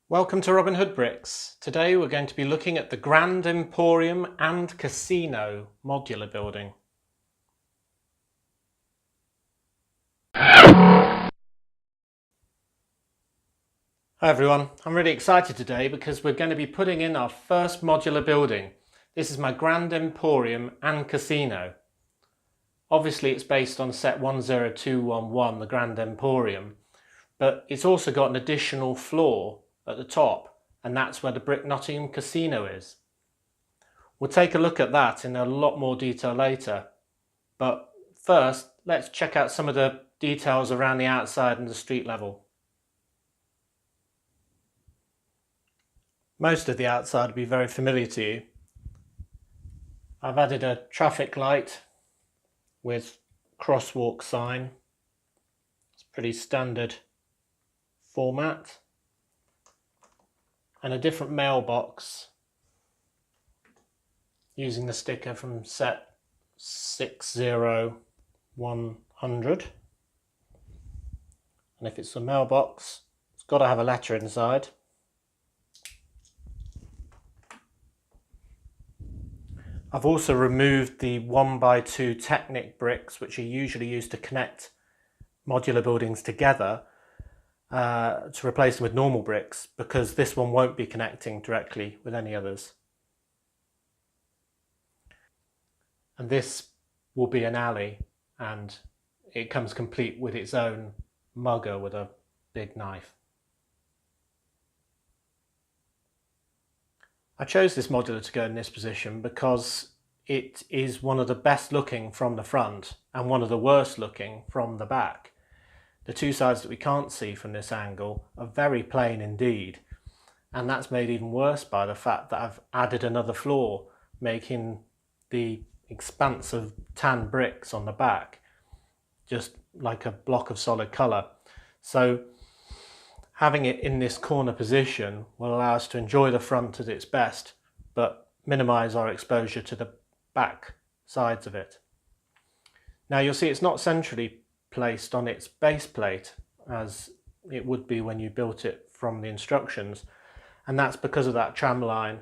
Welcome to Robin Hood Bricks. Today we're going to be looking at the Grand Emporium and Casino modular building. Hi everyone, I'm really excited today because we're going to be putting in our first modular building. This is my Grand Emporium and Casino. Obviously it's based on set 10211, the Grand Emporium, but it's also got an additional floor at the top, and that's where the Brick Nottingham Casino is. We'll take a look at that in a lot more detail later, but first let's check out some of the details around the outside and the street level. Most of the outside will be very familiar to you. I've added a traffic light with crosswalk sign. It's pretty standard format. And a different mailbox using the sticker from set 60100. And if it's a mailbox, it's got to have a letter inside. I've also removed the 1x2 Technic bricks, which are usually used to connect modular buildings together, to replace them with normal bricks, because this one won't be connecting directly with any others. And this will be an alley, and it comes complete with its own mugger with a big knife. I chose this modular to go in this position because it is one of the best looking from the front and one of the worst looking from the back. The two sides that we can't see from this angle are very plain indeed, and that's made even worse by the fact that I've added another floor, making the expanse of tan bricks on the back just like a block of solid colour. So having it in this corner position will allow us to enjoy the front at its best, but minimise our exposure to the back sides of it. Now you'll see it's not centrally placed on its base plate as it would be when you built it from the instructions, and that's because of that tram line.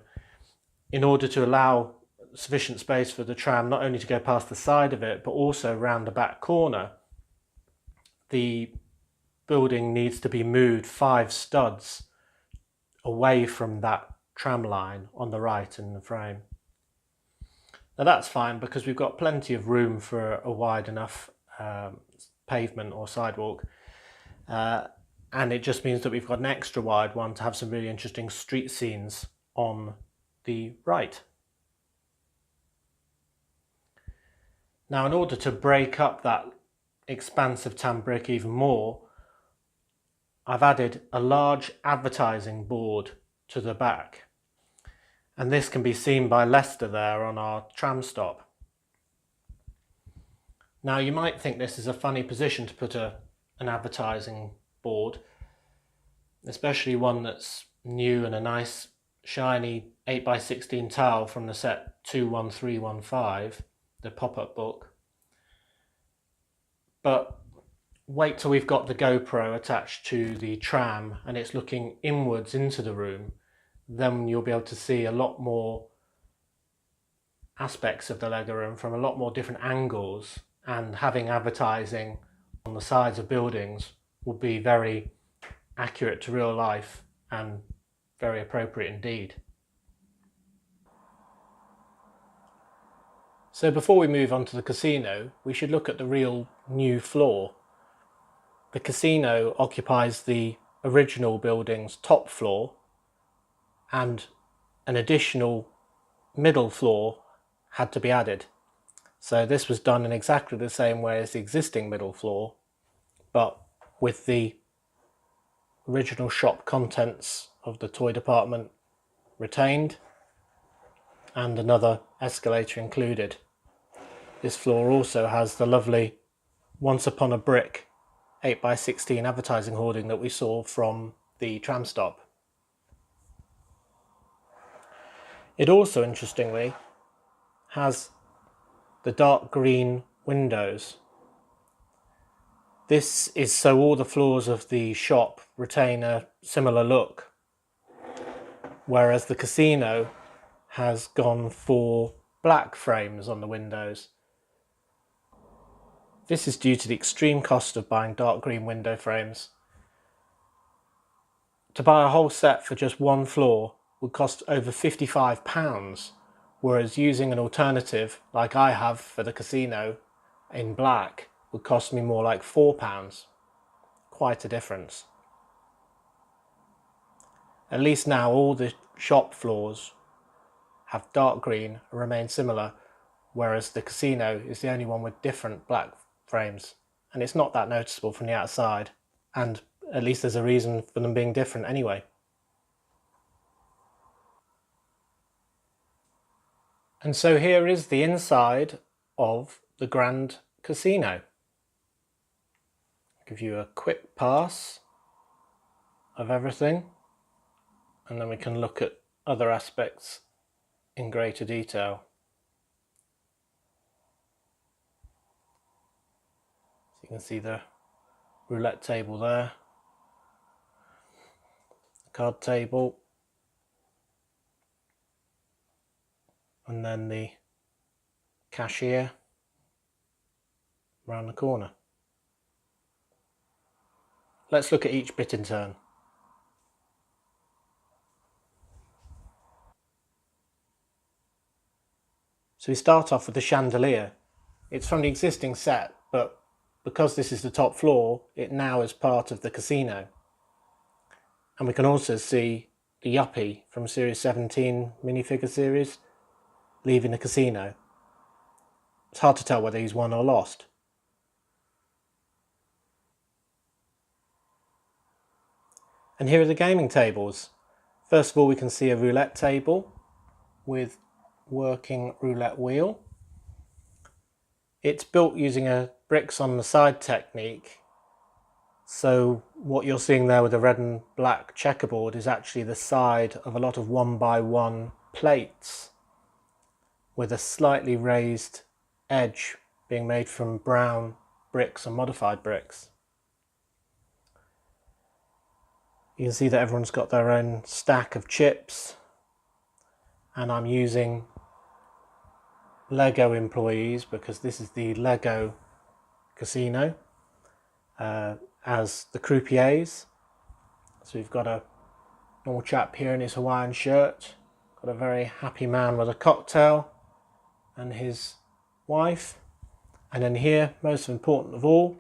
In order to allow sufficient space for the tram not only to go past the side of it but also round the back corner, the building needs to be moved 5 studs away from that tram line on the right in the frame. Now that's fine because we've got plenty of room for a wide enough pavement or sidewalk, and it just means that we've got an extra wide one to have some really interesting street scenes on the right. Now in order to break up that expanse of tan brick even more, I've added a large advertising board to the back, and this can be seen by Leicester there on our tram stop. Now you might think this is a funny position to put an advertising board, especially one that's new and a nice shiny 8x16 tile from the set 21315, the pop-up book. But wait till we've got the GoPro attached to the tram and it's looking inwards into the room, then you'll be able to see a lot more aspects of the Lego room from a lot more different angles, and having advertising on the sides of buildings will be very accurate to real life and very appropriate indeed. So before we move on to the casino, we should look at the real new floor. The casino occupies the original building's top floor, and an additional middle floor had to be added. So this was done in exactly the same way as the existing middle floor, but with the original shop contents of the toy department retained and another escalator included. This floor also has the lovely Once Upon a Brick 8x16 advertising hoarding that we saw from the tram stop. It also, interestingly, has the dark green windows. This is so all the floors of the shop retain a similar look whereas the casino has gone for black frames on the windows. This is due to the extreme cost of buying dark green window frames. To buy a whole set for just one floor would cost over £55, whereas using an alternative like I have for the casino in black would cost me more like £4. Quite a difference. At least now all the shop floors have dark green and remain similar, whereas the casino is the only one with different black frames, and it's not that noticeable from the outside, and at least there's a reason for them being different anyway. And so here is the inside of the Grand Casino. I'll give you a quick pass of everything, and then we can look at other aspects in greater detail. So you can see the roulette table there, the card table, and then the cashier around the corner. Let's look at each bit in turn. So we start off with the chandelier. It's from the existing set, but because this is the top floor, it now is part of the casino. And we can also see the Yuppie from Series 17 minifigure series leaving the casino. It's hard to tell whether he's won or lost. And here are the gaming tables. First of all, we can see a roulette table with working roulette wheel. It's built using a bricks on the side technique, so what you're seeing there with the red and black checkerboard is actually the side of a lot of 1x1 plates with a slightly raised edge being made from brown bricks and modified bricks. You can see that everyone's got their own stack of chips, and I'm using Lego employees because this is the Lego casino as the croupiers. So we've got a normal chap here in his Hawaiian shirt, got a very happy man with a cocktail and his wife, and then here, most important of all,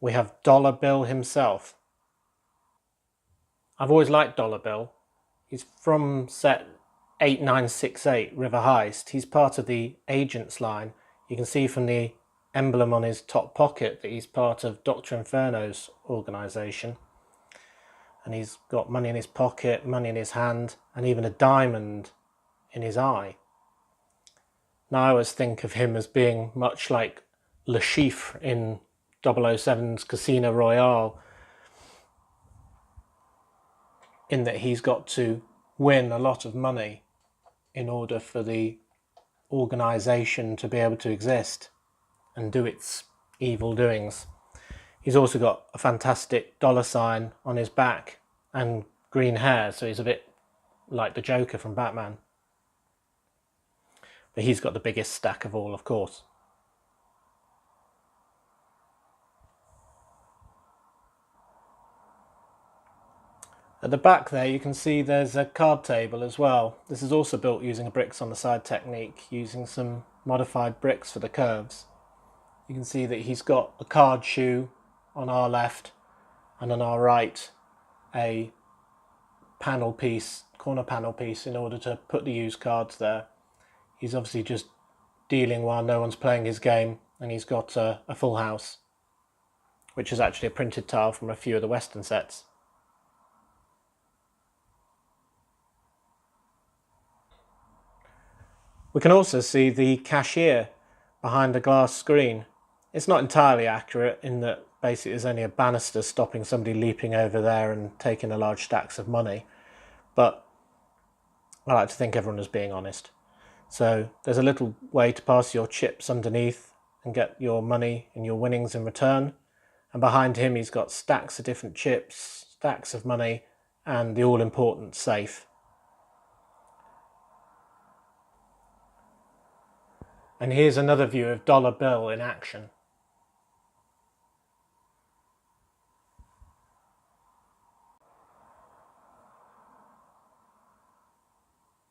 we have Dollar Bill himself. I've always liked Dollar Bill. He's from set 8968 River Heist. He's part of the Agents line. You can see from the emblem on his top pocket that he's part of Dr. Inferno's organisation. And he's got money in his pocket, money in his hand, and even a diamond in his eye. Now I always think of him as being much like Le Chiffre in 007's Casino Royale, in that he's got to win a lot of money in order for the organisation to be able to exist and do its evil doings. He's also got a fantastic dollar sign on his back and green hair, so he's a bit like the Joker from Batman. But he's got the biggest stack of all, of course. At the back there you can see there's a card table as well. This is also built using a bricks on the side technique, using some modified bricks for the curves. You can see that he's got a card shoe on our left, and on our right a panel piece, corner panel piece, in order to put the used cards there. He's obviously just dealing while no one's playing his game, and he's got a full house, which is actually a printed tile from a few of the Western sets. We can also see the cashier behind a glass screen. It's not entirely accurate in that basically there's only a banister stopping somebody leaping over there and taking the large stacks of money, but I like to think everyone is being honest. So there's a little way to pass your chips underneath and get your money and your winnings in return, And behind him he's got stacks of different chips, stacks of money, and the all-important safe. And here's another view of dollar bill in action.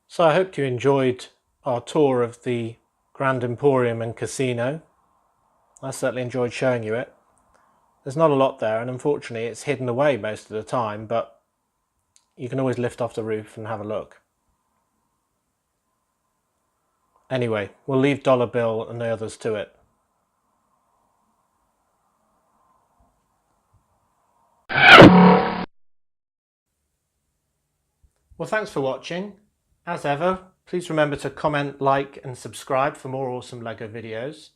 So I hope you enjoyed our tour of the Grand Emporium and Casino. I certainly enjoyed showing you it. There's not a lot there, and unfortunately it's hidden away most of the time, but you can always lift off the roof and have a look. Anyway, we'll leave Dollar Bill and the others to it. Well, thanks for watching. As ever, please remember to comment, like and subscribe for more awesome LEGO videos.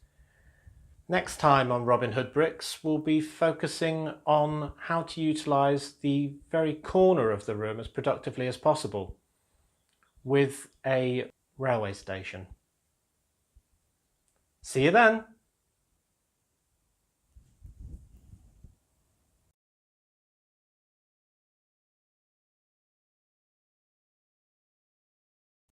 Next time on Robin Hood Bricks, we'll be focusing on how to utilise the very corner of the room as productively as possible with a railway station. See you then!